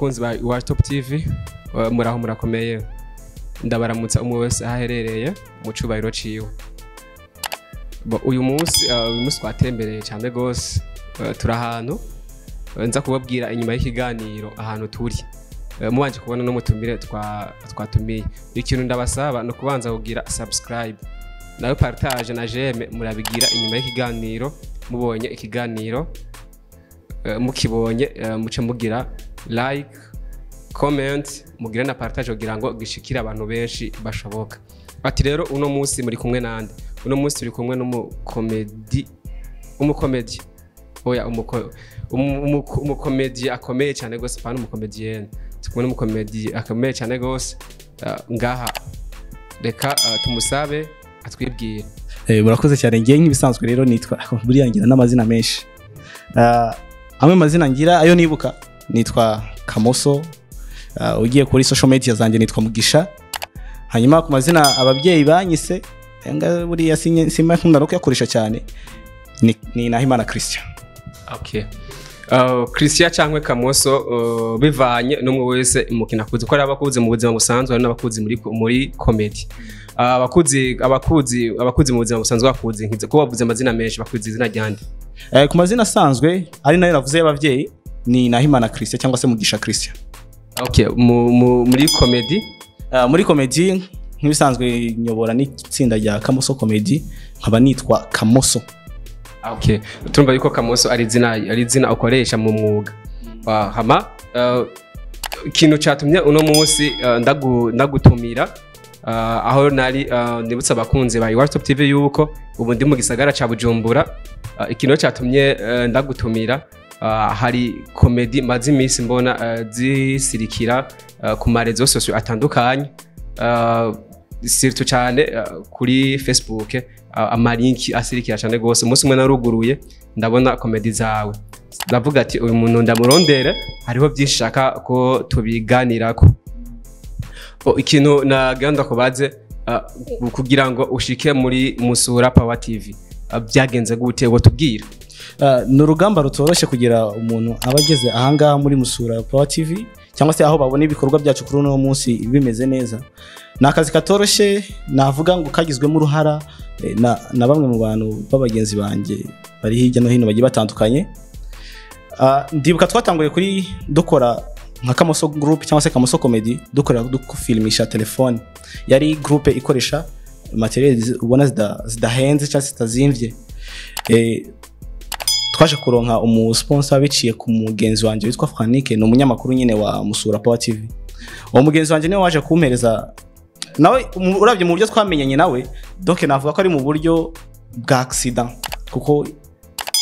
bakunzi ba Top TV muraho murakomeye ndabaramutsa umwe wese aherereye mu cubahiro ciwe uyu munsi twatembereye cyane gose turi ahantu nza kubabwira inyuma y'ikiganiro ahantu turi mubanje kubona no mutumire twatumiye ikintu ndabasaba no kubanza kugira subscribe nayo partage na j'aime murabigira inyuma y'ikiganiro mubonye ikiganiro mukibonye muce mugira like comment mugira na partage kugira ngo gishikira abantu benshi bashoboka ati rero uno munsi muri kumwe nande uno munsi turi kumwe umukomedi oya umukomedi akomeye cyane gose pana umukomedienne tukubona umukomedi akomeye cyane gose ngaha reka tumusabe atwibwire murakoze cyane ngiye nk'ibisanzwe rero nitwa buriya ngira n'amazina menshi amwe mazina ngira ayo nibuka nitwa Kamoso ugiye kuri social media zanjye nitwa Mugisha hanyuma ku mazina ababyeyi banyise buriya simba nkunda no kuyakoresha cyane ni Nahimana Christian. Okay. Christian cyangwa Kamoso bivanye n'umwe wese mukina kuzi ko ari abakuzi mu buzima busanzwe n'abakuzi muri comedy. Abakuzi mu buzima busanzwe bakuzi nkize ko bavuze amazina menshi bakuzi izina ryande. Ku mazina asanzwe ari nayo navuze y'abavyeyi ni Nahimana Christian cyangwa se Mugisha Christian. Okay, muri comedy muri comedy nk'ibisanzwe nyobora n'itsinda rya Kamoso Comedy nkaba nitwa Kamoso. Okay, turumva yuko Kamoso ari izina ukoresha mu mwuga. Hama ikintu cyatumye uno munsi ndagutumira aho nari nibutsa abakunzi ba Top TV yuko ubu ndi mu gisagara ca Bujumbura. Ikintu cyatumye ndagutumira hari comedy mazi imisi mbona zisirikira ku marezo sociaux atandukanye surtout cyane kuri Facebook amalinki asirikira cyane gose umunsi umwe naruguruye ndabona comedy zawe ndavuga ati uyu muntu ndamurondere hariho byinshi shaka ko tubiganirako ikintu naganda kubaze kugira ngo ushike muri Musura Power TV byagenze gute ngo tubwira n'urugamba rutoroshye kugira umuntu abageze ahangaha muri Musura Power TV cyangwa se aho babona ibikorwa byacu kuri uno munsi bimeze neza nakazi katoroshye navuga ngo kagizwemo uruhara na bamwe mu bantu babagenzi banje bari hirya no hino bagiye batandukanye ndibuka twatanguye kuri dukora nka Kamoso group cyangwa se Kamoso Comedy dukorera filmisha telefone yari group ikoresha materiel ubona zidahenze cyangwa zitazimvye twaje kuronka sponsor biciye ku mugenzi wanje witwa Franike no umunyamakuru nyine wa Musura Power TV uwo mugenzi wanje niwe waje kumpereza nawe urabye mu buryo twamenyanye nawe donc navuga ko ari mu buryo bwa accident kuko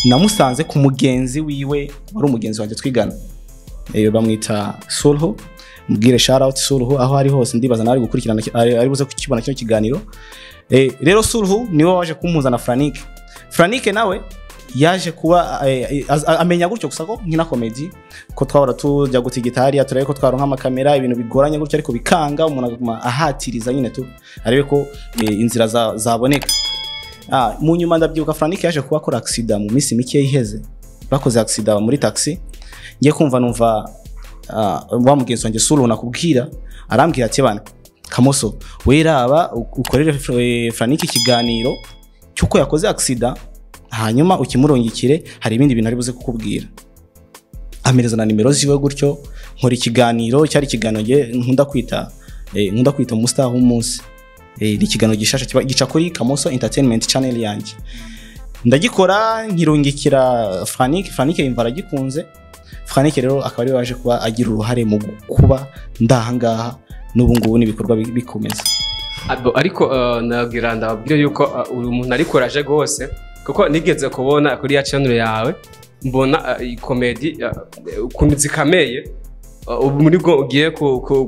namusanze ku mugenzi wiwe wari umugenzi wanje twigana bamwita Sulhu mubwire shout out Sulhu aho ari hose ndibaza nari gukurikirana ari buze kukibona cyo kiganiro rero Sulhu niwe waje kumpuza na Franike nawe yaje kuba amenya gutyo gusa ko nkina comedy ko twahora tujya gutigitari aturaye ko twaronka amakamera ibintu bigoranye gutyo ariko bikanga umuntu aguma ahatiriza nyine tu arebe ko inzira zaboneka mu nyuma ndabyibuka Franike yaje kuba akora accident mu minsi mike iheze bakoze accident muri taxi ngiye kumva numva wa mugenzi wanjye Sulu nakubwira arambwira ati bana Kamoso weraba ukorere Franike ikiganiro cyuko yakoze accident hanyuma ukimurongikire hari ibindi bintu ari buze kukubwira amereza na nimero ziwe gutyo nkora ikiganiro cyari ikiganiro nkunda kwita umustar w'umunsi ikiganiro gishasha gica kuri Kamoso Entertainment channel yanjye ndagikora nkirongikira Franike yumva aragikunze Franike rero akaba ari waje kuba agira uruhare mu kuba ndahangaha n'ubu ngubu n'ibikorwa bikomeza ariko nagira ndababwire yuko uyu muntu ari courage gose kuko nigeze kubona kuri ya channel yawe mbona comedy kumizikameye ubu muri bwo ugiye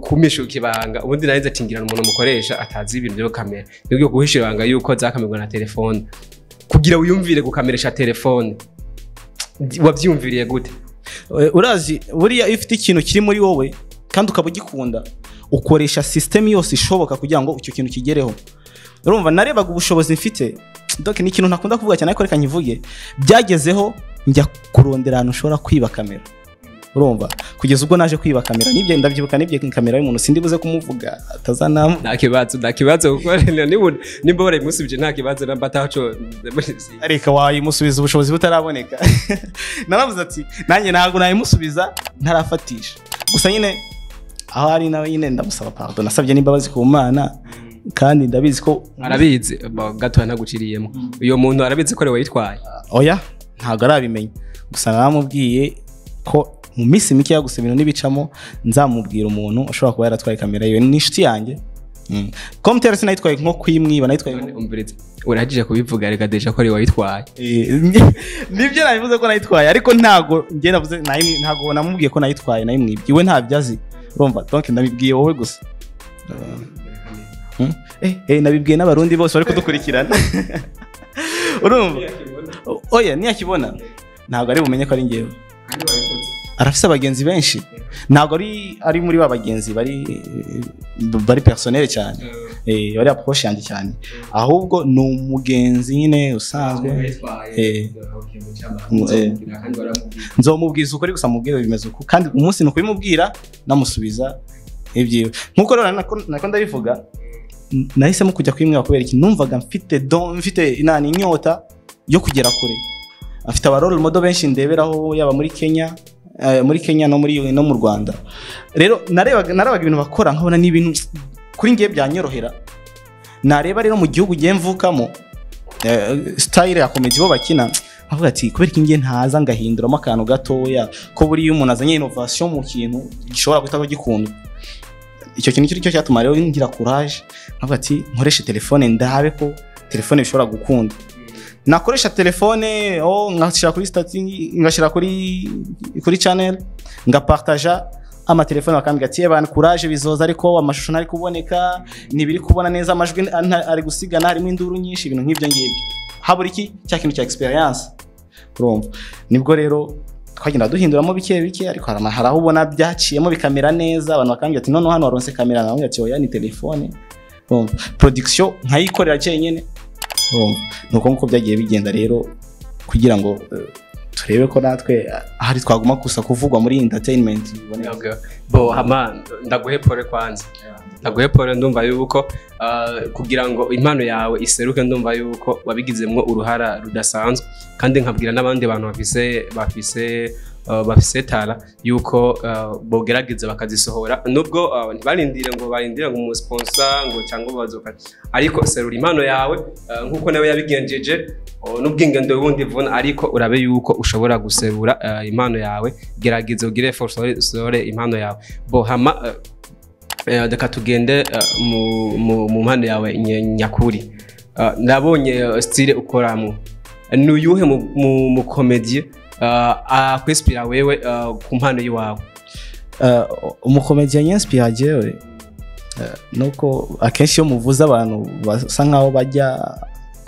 kumisha ukibanga ubundi narize atingirana umuntu mukoresha atazi ibintu byo kamera nibyo guhishiranga yuko zakamirwa na telefone kugira wiyumvire gukameresha telefone wabyumviriye gute urazi buriya ifite ikintu kiri muri wowe kandi ukabugikunda ukoresha system yose ishoboka kugira ngo icyo kintu kigereho urumva narebaga ubushobozi mfite donc ni ikintu ntakunda kuvuga cyane ariko reka nkivuge byagezeho njya kurondera ahantu ushobora kwiba kamera urumva kugeza ubwo naje kwiba kamera nibyo ndavyibuka nibyo kamera y'umuntu sindi buze kumuvuga atazanamo nta kibazo kuko nimba barayimusubije nta kibazo namba ataco areka wayimusubiza ubushobozi butaraboneka naravuze ati nanjye ntago nayimusubiza ntarafatisha gusa nyine aho ari nawe nyine ndamusaba pardon nasabye n'imbabazi ku Mana kandi ndabizi ko arabizi gato ntaguciriyemo uyo muntu arabizi ko ari wayitwaye oya ntago arabimenya gusa naramubwiye ko mu minsi mike yaguse ibintu nibicamo nzamubwira umuntu ushobora kuba yaratwaye kamera yiwe n'inshuti yanjye komtere sinayitwaye nko kwimwiba nayitwaye urahagije kubivuga reka deja ko ari wayitwaye nibyo nabivuze ko nayitwaye ariko ntago ngiye navuze ntago namubwiye ko nayitwaye nayimwibye iwe ntabyazi urumva donc ndabibwiye wowe gusa nabibwiye n'abarundi bose bari kudukurikirana urumva oya niyakibona ntago ari bumenye ko ari ngewe arafise abagenzi benshi ntago ari muri ba bagenzi bari personnel cyane bari approche yanjye cyane ahubwo ni umugenzi nyine usanzwe nzomubwiza ukuri gusa mubwire bimeze uko kandi umunsi nuko bimubwira namusubiza ibyiwe nkuko rero nako ndabivuga nahisemo kujya kwimwira kubera iki numvaga mfite inyota yo kugera kure afite abarole model benshi ndeberaho yaba muri Kenya no mu Rwanda rero narebaga ibintu bakora nkabona n'ibintu kuri ngiye byanyorohera nareba rero mu gihugu giye mvukamo style ya comedy bo bakina avuga ati kubera iki ngiye ntaza ngahinduramo akantu gatoya ko buri iyo umuntu azanye innovation mu kintu gishobora gutako gikunda icyo kintu cyo cyatuma rero ngira courage avuga ati nkoreshe telefone ndabe ko telefone bishobora gukunda nakoresha telefone ngashira kuri stating ngashira kuri channel ngapartager ama telefone bakambira ati abantu courage bizoza ariko amashusho ntari kuboneka nibiri kubona neza amajwi ari gusigana harimo induru nyinshi ibintu nk'ibyo ngibyo habura iki cya kintu cya experience urumva nibwo rero twagenda duhinduramo bike ariko haraho ubona byaciyemo bikamera neza abantu bakambira ati none hano waronse kamera nawe ati oya ni telefone urumva production nkayikorera cyenyene nuko nkuko byagiye bigenda rero kugira ngo turebe ko natwe ahari twaguma gusa kuvugwa muri entertainment bo hama ndaguhepore kwanza ndaguhepore ndumva yuko kugira ngo impano yawe iseruke ndumva yuko wabigizemwo uruhara rudasanzwe kandi nkabwira n'abandi bantu bafise tara yuko bogerageza bakazisohora nubwo ntibarindire ngo umu sponsor ngo cyangwa bazoka ariko serura impano yawe nkuko nawe yabigenjeje n'ubwingendo bundi vuna ariko urabe yuko ushobora guserura impano yawe gerageza ugire force impano yawe bo hama deka tugende mu mpano yawe nyakuri nabonye style ukoramo n'uyuhe mu comedy akwinspira wewe ku mpano yiwawe umukomedian inspira jewe nuko akenshi yo muvuza abantu basa nkaho bajya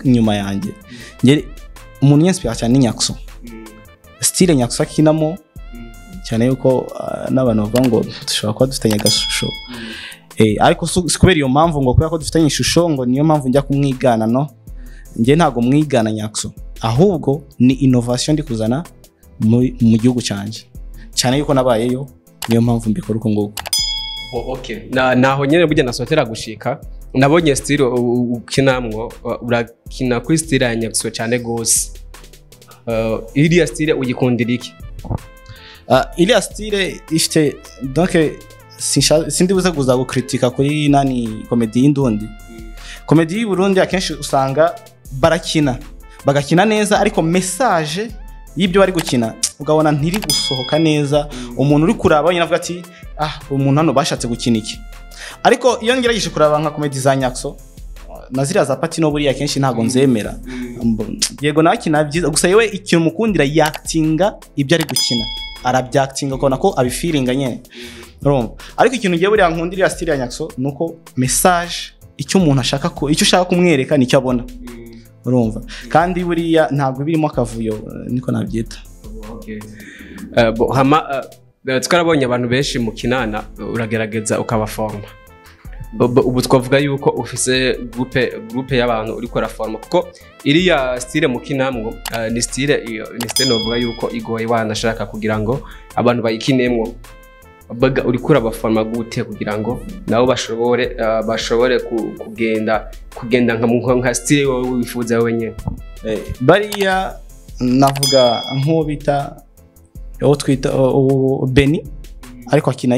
nyuma yanjye ngere umuntu inspira cyane Nyaxo style Nyaxo akinamo cyane yuko n'abantu bavuga ngo dushobora kuba dufitanye agashusho ariko kubera iyo mpamvu ngo kubera ko dufitanye ishusho ngo niyo mpamvu njya kumwigana no nge ntago mwigana Nyaxo ahubwo ni innovation ndi kuzana mu gihugu cyane yuko nabayeyo niyo mpamvu mbikora uko nguko okay naho nyene burya nasotera gushika nabonye style ukinamwo urakina kuri style ya Nyaxo cyane gose iriya style uyikundira iki iriya style ifite donc sindi buze kuza gukritika kuri nani comedy y'indundi comedy y'u Burundi akenshi usanga bagakina neza ariko message y'ibyo bari gukina ugabona ntiri gusohoka neza umuntu uri kuraba nyine avuga ati umuntu hano bashatse gukina iki ariko iyo ngerageje kuraba nka comedy za Nyaxo nazira za Patino buriya kenshi ntago nzemera yego nakina byiza gusa yewe ikintu mukundira yactinga ibyo ari gukina arabyactinga kona ko abifiringa nyene urumva ariko ikintu ngiye buriya nkundira style ya Nyaxo nuko message icyo umuntu ashaka ko icyo ushaka kumwereka nicyo abona urumva kandi buriya ntabwo birimo akavuyo niko nabyita okay hama twarabonye abantu benshi mu kinana uragerageza ukabaforma ubu twavuga yuko ufise groupe y'abantu uri kora forma kuko iriya style mukinamwo ni style novuga yuko igoye wanashaka kugira ngo abantu bayikinemwo baga uri kura baforma gute kugira ngo nabo bashobore kugenda nka style wowe wifuza wenyine bariya navuga nko bita yo twita Beni ariko akina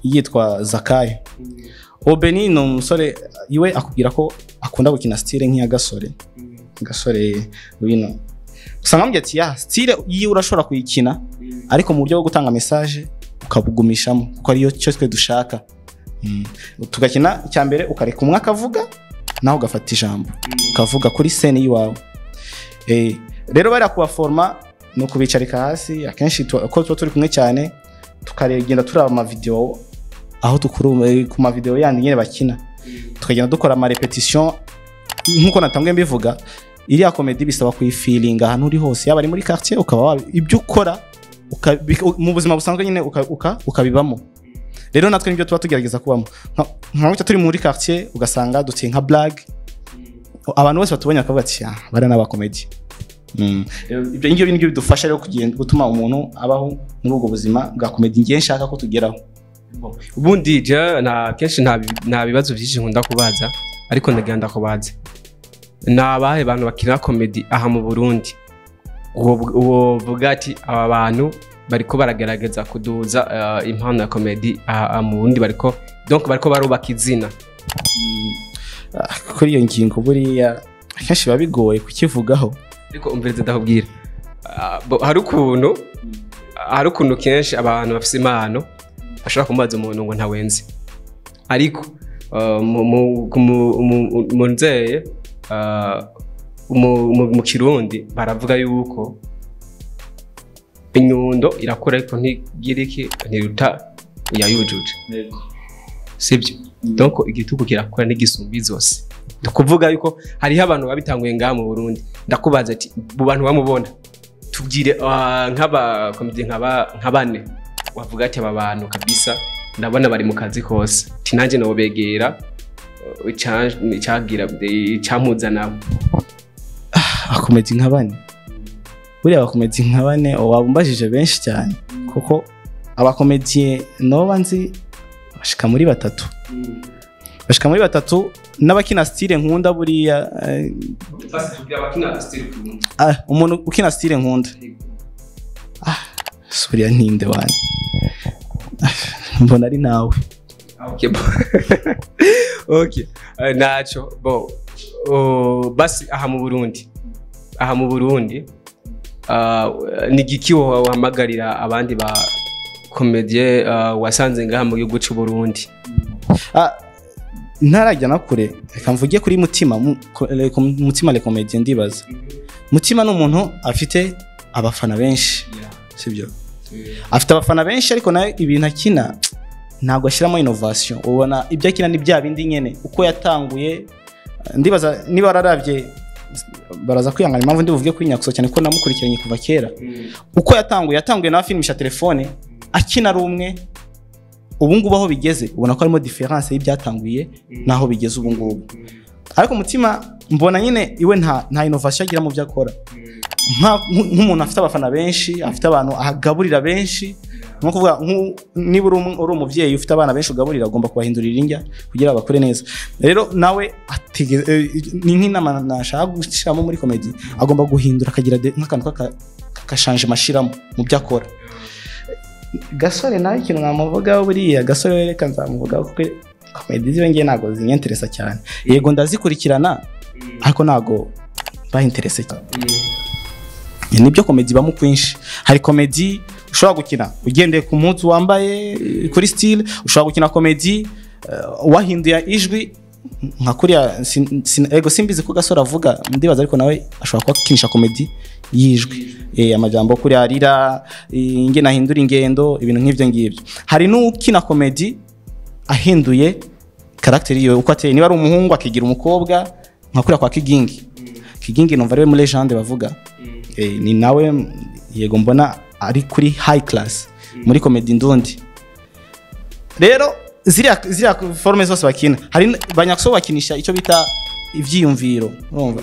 yitwa Zakayo Beni no musore iwe akubwira ko akunda gukina style nk'iya Gasore wino usanga mbye ati ya style yi urashobora kuyikina ariko mu buryo bwo gutanga message ukabugumishamo kuko ariyo cyo twe dushaka tugakina cyambere ukareka umwe akavuga naho ugafata ijambo ukavuga kuri scene yiwawe rero bari kubaforma no kubicarika hasi akenshi ko turi kumwe cyane tukaregenda turaba ama video aho tukuru ku ma video yandi nyene bakina tukagenda dukora ama repetition nkuko natambwe mbivuga iriya comedy bisaba kuyifeelinga ahantu uri hose yaba ari muri quartier ukaba ibyo ukora mu buzima busanzwe nyine ukabibamo rero natwe nibyo tuba tugerageza kubamo nka turi muri quartier ugasanga dutse nka blague abantu bose batubonye akavuga ati bari n'aba comedy ibyo ngibyo bintu bidufasha rero kugenda gutuma umuntu abaho muri ubwo buzima bwa comedy ngiye nshaka ko tugeraho ubundi je na kenshi nta bibazo byinshi nkunda kubaza ariko ndagenda kubaza nabahe bantu bakina comedy aha mu Burundi uwo vuga ati aba bantu bariko baragerageza kuduza impano ya comedy mu Burundi bariko barubaka izina kuri iyo ngingo buriya kenshi babigoye kukivugaho ariko umvirize ndakubwira hari ukuntu kenshi abantu bafise impano bashobora kumubaza umuntu ngo ntawenzi ariko munzeye mu Kirundi baravuga yuko inyundo irakora ariko ntigiriki ntiruta yayujuje sibyo donc igituko kirakora n'igisumbi zose ndakuvuga yuko hariho abantu babitanguye ngaha mu Burundi ndakubaza ati bu bantu bamubona tubwire nk'aba comedy nk'abane wavuga ati aba bantu kabisa ndabona bari mu kazi kose ati nanje no begera cyagira cyamuzana akomedi nk'abane buriya abakomedi nk'abane wabumbajije benshi cyane kuko abakomedi no banzi bashika muri batatu n'abakina style nkunda buriya umuntu ukina style nkunda suriya ntinde wani mbona ari nawe okay nacho basi aha mu Burundi ni giki wahamagarira abandi ba comedie wasanze ngaha mu gihugu cy'u Burundi ntarajya nakure reka mvuge kuri mutima le comedie ndibaza mutima n'umuntu afite abafana benshi sibyo afite abafana benshi ariko nayo ibintu akina ntago ashyiramo innovation ubona ibyo akina ni bya bindi nyene uko yatanguye ndibaza niba araravye baraza kwihangana impamvu ndivuge kuri Nyaxo cyane ko namukurikiranye kuva kera uko yatanguye na filmisha telefone akina ari umwe ubu ngubu aho bigeze ubona ko harimo difference y'ibyatanguye naho bigeze ubu ngubu ariko mutima mbona nyine iwe nta innovation agira mu byo akora nk'umuntu afite abafana benshi afite abantu ahagaburira benshi nko kuvuga niba uri umuvyeyi ufite abana benshi ugaburira agomba kubahindurira indya kugira bakore neza rero nawe ni nk'inama nashaka gushiramo muri comedy agomba guhindura akagira nk'akantu kakashanje mashiramo mu byo akora Gasore nawe ikintu namuvugaho buriya Gasore wereka nzamuvugaho kuko comedy ziwe ngiye nago zinyenteresa cyane yego ndazikurikirana ariko nago bainterese cyane nibyo comedy bamu kwinshi hari comedy ushobora gukina ugendeye ku munsi wambaye kuri style ushobora gukina comedy wahinduye ijwi nka kuriya ego simbizi ko Gasore avuga ndibaza ariko nawe ashobora kukinisha comedy yijwi amajambo kuri arira inge nahindura ingendo ibintu nk'ivyo ngivyo hari n'ukina comedy ahinduye character yiwe uko ateye niba ari umuhungu akigira umukobwa nka kuriya kwa Kigingi numva ari muri legende bavuga ni nawe yego mbona ari kuri high class muri comedy ndundi rero ziriya forme zose bakina hari ba Nyaxo bakinisha icyo bita ivyiyumviro urumva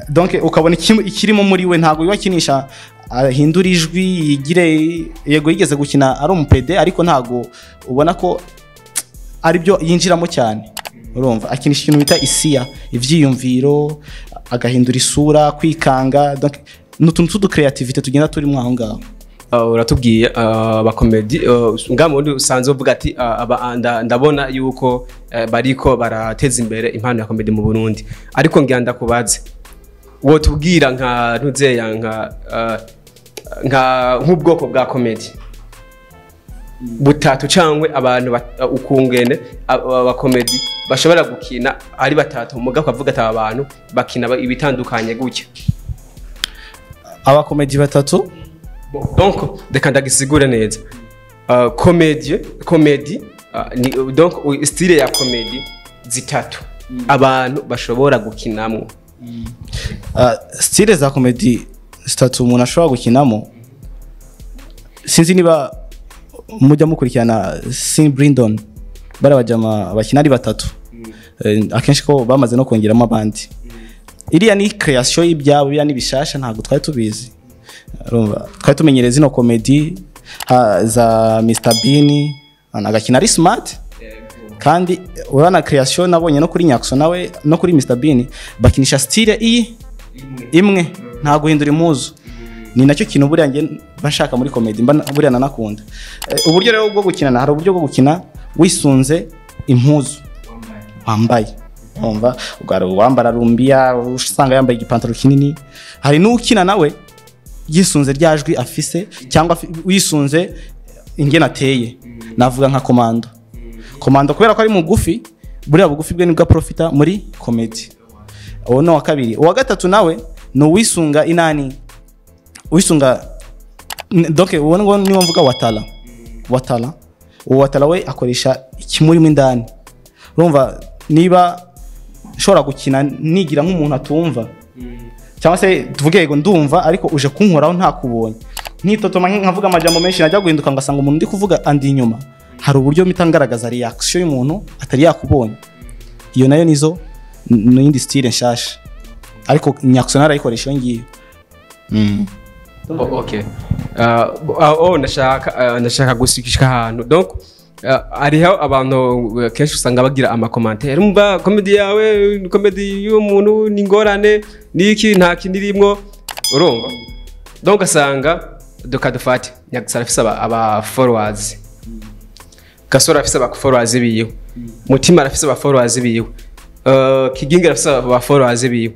donc ukabona ikirimo muri we ntago wakinisha ahindura ijwi yigire yego yigeze gukina ari umupede ariko ntago ubona ko ari byo yinjiramo cyane urumva akinisha ikintu bita isiya ivyiyumviro agahindura isura kwikanga donc n'utuntu tudu creativity tugenda turi mu aho ngaho uratubwiye abakomedi ngamundi usanze uvuga ati ndabona yuko bariko barateza imbere impano ya comedy mu Burundi ariko ngira ndakubaze wo tubwira nka ntuzeya nka nk'ubwoko bwa comedy butatu cyangwe abantu ukungene abakomedi bashobora gukina ari batatu umuga kwavuga ati abantu bakina ibitandukanye gutya abakomedi batatu donc reka ndagisigure neza comedy donc style ya comedy zitatu abantu bashobora gukinamo style za comedy zitatu umuntu ashobora gukinamo sinzi niba mujya mukurikirana Sin Brindon barabajama bakina ari batatu akenshi ko bamaze no kongeramo abandi iriya ni creation y'ibyabo bya nibishasha ntago twari tubizi urumva twari tumenyereza ino comedy za Mr Bean agakina ari smart kandi urana creation nabonye no kuri Nyaxo nawe no kuri Mr Bean bakinisha style imwe ntago hindura impuzu ni nacyo kintu buriya nge bashaka muri comedy buriya nanakunda uburyo rero bwo gukina hari uburyo bwo gukina wisunze impuzu wambaye umva ugaro wambara rumbiya usanga yambaye igipantaro kinini hari n'ukina nawe yisunze ryajwi afise cyangwa wisunze ingena ateye navuga nka komando kubera ko ari mugufi buriya bugufi bwe nibwa profita muri comedy uwo no wa kabiri uwa gatatu nawe no wisunga inani wisunga donc ubona ngo niyo mvuga watala we akoresha ikimurimo indani urumva niba shora gukina nigira nk'umuntu atumva cyangwa se tuvuge yego ndumva ariko uje kunkoraho ntakubonye nkitotoma nkavuga amajambo menshi najya guhinduka ngasanga umuntu ndi kuvuga andi inyuma hari uburyo mitangaragaza reaction y'umuntu atari yakubonye iyo nayo nizo n'indi style nshasha ariko Nyaxo narayikoresha ngiye okay ndashaka gusikishika ahantu donc ariho abantu kenshi usanga bagira ama commentaire mba comedy yawe comedy y'umuntu ningorane niki nta kindirimo urumva donc asanga dokadufati Nyaxo afise aba followers Gasore afise aba followers biyo mutima afise aba followers biyo kiginga afise aba followers biyo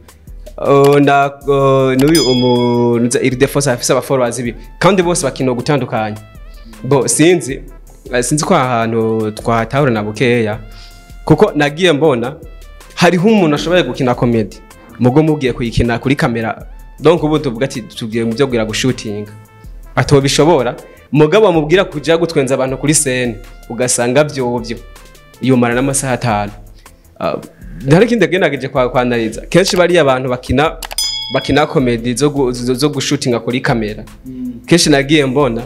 n'uyu umuntu iri defense afise aba followers biyo kandi bose bakino gutandukanye bo sinzi ko ahantu twatahura na bukeya kuko nagiye mbona hariho umuntu ashoboye gukina comedy mugo mugiye kuyikina kuri kamera donc ubu tuvuga ati tugiye mu byo gwira gushutinga atobishobora mugabo amubwira kuja gutwenza abantu kuri scene ugasanga byovyo iyo mara n'amasaha 5 ndari kinde genageje kwanariza kenshi bari abantu bakina comedy zo gushutinga kuri kamera kenshi nagiye mbona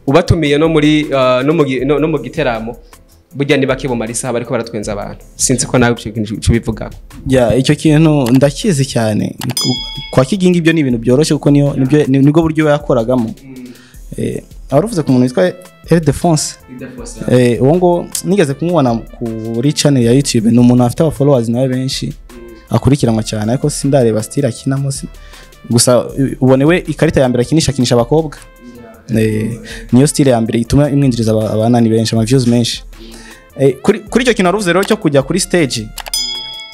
ubatumiye no muri no mu giteramo burya ni bakibomara isaha bariko baratwenza abantu sinzi ko nawe cyo bivuga icyo kintu ndakizi cyane kwa kiginga ibyo ni ibintu byoroshye kuko nibwo buryo yakoragamo aruvuze ku muntu witwa Air Defense uwo ngo nigeze kumubona kuri channel ya YouTube ni umuntu afite aba followers nawe benshi akurikiranwa cyane ariko sindareba style akinamo gusa ubonewe ikarita ya mbere akinisha abakobwa niyo style ya mbere ituma imwinjiriza abanani benshi ama views menshi kuri icyo kintu aruvuze rero cyo kujya kuri stage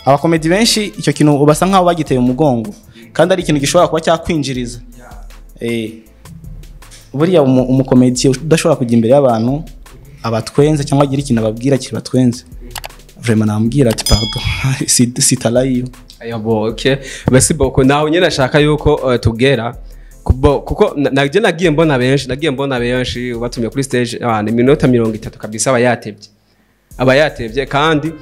abakomedi benshi icyo kintu ubasa nkaho bagiteye umugongo kandi ari ikintu gishobora kuba cyakwinjiriza buriya umukomedi udashobora kujya imbere y'abantu abatwenze cyangwa agira ikintu ababwira kiri batwenze vraiment nambwira ati pardon sitalayo ayabo okay basi boko naho nyene nashaka yuko tugera kuko nagiye mbona benshi batumye kuri stage iminota 30 kabisa abayatevye kandi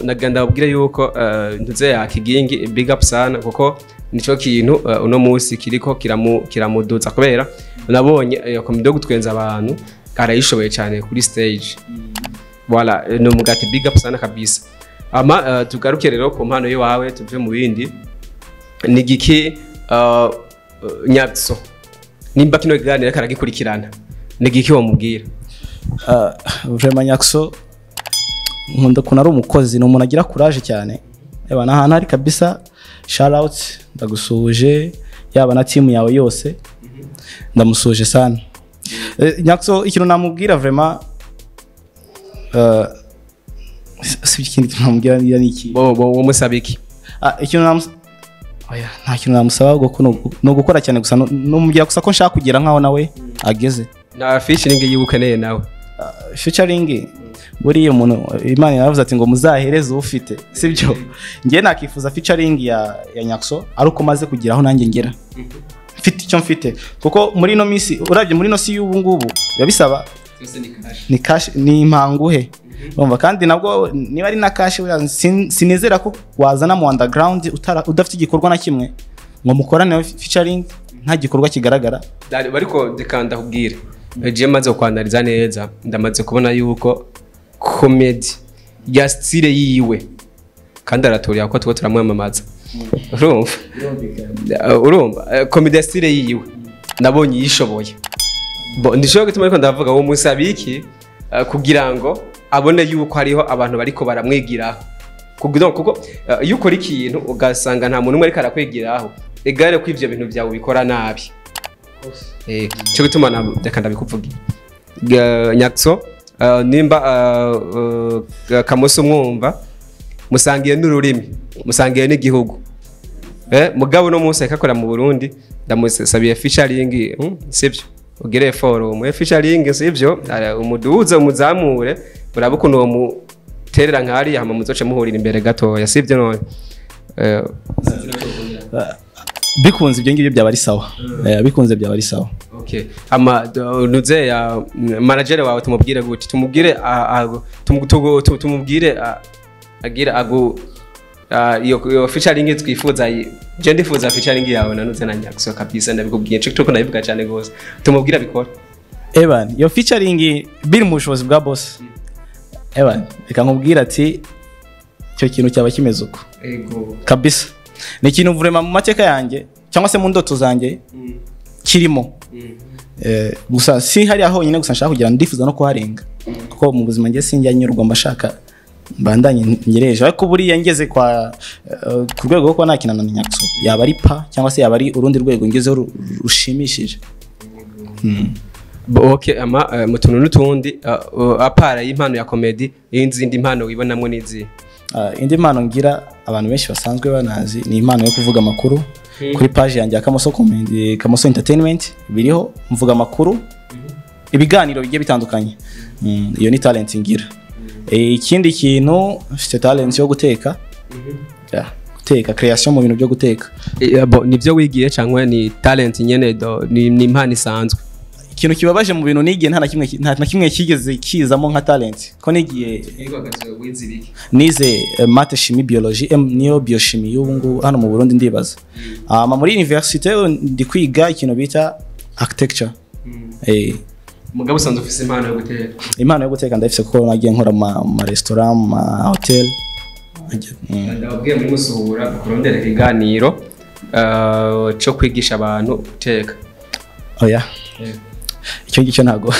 naganda babwira yuko ntuze ya kigingi big up sana kuko nico kintu uno munsi kiriko kiramuduza kubera nabonye comedy yo gutwenza abantu arayishoboye cyane kuri stage voilà no mugati big up sana kabisa ama tugaruke rero ku mpano yawe tuve mu bindi ni giki Nyaxo nimba kino kiganiro karagikurikirana ni giki wamubwira vraiment Nyaxo nkunda kunari umukozi no umuntu agira courage cyane yaba nahana ari kabisa shout out ndagusuje yaba na team yawe yose ndamusuje sana Nyaxo ikintu namubwira vraiment si ikindi namubwira ni iki bo musabiki ikintu oya nta kintu namusaba no gukora cyane gusa no mubwira gusa ko nshaka kugira nkaho nawe ageze na featuring yibukeneye nawe featuring buriye umuntu Imana yaravuze ati ngo muzahereze ufite sibyo ngiye nakifuza featuring ya Nyaxo ari uko maze kugira aho nanjye ngera mfite icyo mfite kuko muri no misi urabye muri no si y'ubu ngubu yabisaba ni cash ni impanguhe urumva kandi nabwo niba ari na cash sinizera ko wazana mu underground udafite igikorwa na kimwe ngo mukorane featuring nta gikorwa kigaragara bariko dekanda kubwira je maze kwanariza neza ndamaze kubona yuko comedy ya style yiwe kandi aratoriya ko tuko turamwamamaza urumva comedy ya style yiwe nabonye yishoboye ndishobora gutuma ariko ndavuga wo musabiki kugira ngo abone yuko hariho abantu bariko baramwigiraho kuko iyo ukora ikintu ugasanga nta muntu umwe ariko arakwigiraho egare ko ivyo bintu byawe bikora nabi cyo gutuma ndakanda bikuvugira Nyaxo nimba kamoso mwumva musangiye n'ururimi musangiye n'igihugu mugabo no munsi akakora mu Burundi ndamusabiye featuring sibyo ugire forum featuring sibyo umuduza umuzamure urabukuno uwo muterera nkari hama muzoce muhurira imbere gato yasibye none bikunze ibyo ngibyo byaba ari sawa bikunze byaba ari sawa okay ama nuze ya manager wawe tumubwire gute tumubwire tumubwire agira agu iyo featuring twifuza je ndifuza featuring yawe nanuze na Nyaxo kabisa ndabikubwiye cyo ko nabivuga cyane gose tumubwira bikora Evan iyo featuring biri mu bushobozi bwa boss Evan reka nkubwira ati cyo kintu cyaba kimeze uko ego kabisa ni ikintu vraiment mu mateka yanjye cyangwa se mu ndoto zanjye kirimo gusa si hari aho nyine gusa nshaka kugira ndifuza no kuharenga kuko mu buzima ngiye sinjya nyurwa mbashaka mbandanye ngereje ariko buriya ngeze kwa ku rwego rwo nakina na Nyaxo yaba ari pa cyangwa se yaba ari urundi rwego ngezeho rushimishije okay ama mutuntu n'utundi apara y'impano ya comedy y'inzindi impano wibonamwe n'izi indi mpano ngira abantu benshi basanzwe banazi ni impano yo kuvuga amakuru kuri page yanjye ya Kamoso Comedy Kamoso Entertainment biriho mvuga amakuru ibiganiro bigiye bitandukanye iyo ni talent ngira ikindi kintu mfite talent yo guteka guteka creation mu bintu byo guteka nivyo wigiye cyangwa ni talent nyene ni impano isanzwe ikintu kibabaje mu bintu nigiye nta na kimwe kigeze kizamo nka talent ko nigiye nize math chimie biologie niyo biochimie y'ubungu hano mu Burundi ndibaza muri université ndi kwiga ikintu bita architecture mugabo usanzwe ufise impano yo guteka ndafise kuko nagiye nkora ma restaurant ma hotel ndababwiye muri musuhura kurondera ikiganiro cyo kwigisha abantu guteka oya icyo ngicyo ntago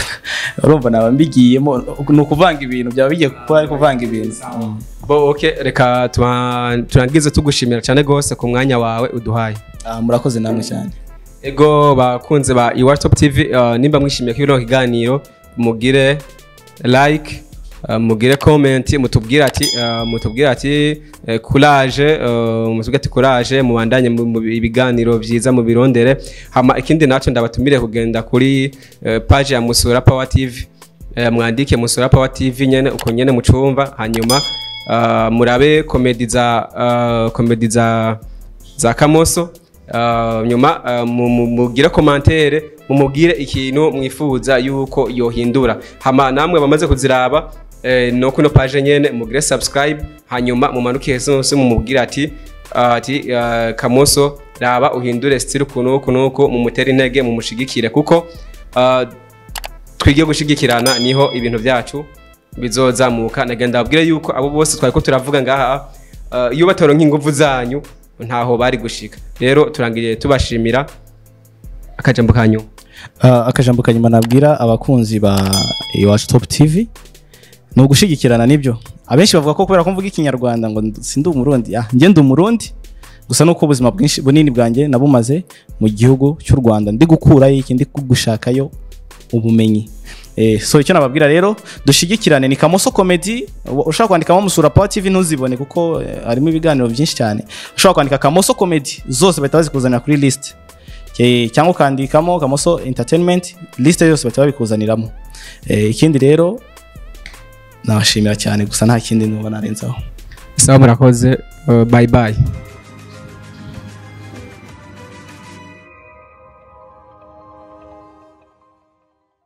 urumva nabambigiyemo no kuvanga ibintu byaba bigiye kuba kuvanga ibintu okay reka turangize tugushimira cyane gose ku mwanya wawe uduhaye murakoze namwe cyane ego bakunze ba iWatop TV nimba mwishimiye kino kiganiro mugire like mugire comment mutubwira ati courage mutubwira ati courage mubandanye mu ibiganiro byiza mu birondere hama ikindi naco ndabatumire kugenda kuri page ya Musura Power TV mwandike Musura Power TV nyene uko nyene mucumva hanyuma murabe comedy za Kamoso nyuma mugire commentaire mumubwire ikintu mwifuza yuko yohindura hama namwe bamaze kuziraba no kuno page nyene mugire subscribe hanyuma mumanuke hose mumubwire ati Kamoso raba uhindure style kunuko mumutera intege mumushigikire kuko twigiye gushigikirana niho ibintu byacu bizozamuka nagenda abwire yuko abo bose twari ko turavuga ngaha iyo batoronka ingufu zanyu ntaho bari gushika rero turangiriye tubashimira akajambo kanyu akajambo kanyuma nabwira abakunzi ba Iwacu Top TV no gushigikirana nibyo abenshi bavuga ko kubera ko mvuga ikinyarwanda ngo sindi umurundi njye ndi umurundi gusa nuko ubuzima bwinshi bunini bwanjye nabumaze mu gihugu cy'u Rwanda ndi gukura iki ndi gushakayo ubumenyi so icyo nababwira rero dushigikirane ni Kamoso Comedy ushaka kwandikamo Musura Power TV ntuzibone kuko harimo ibiganiro byinshi cyane ushaka kwandika Kamoso Comedy zose bahita bazikuzanira kuri list cyangwa ukandikamo Kamoso Entertainment list yose bahita babikuzaniramo ikindi rero nabashimira cyane gusa nta kindi numva narenzaho sawa murakoze bye bye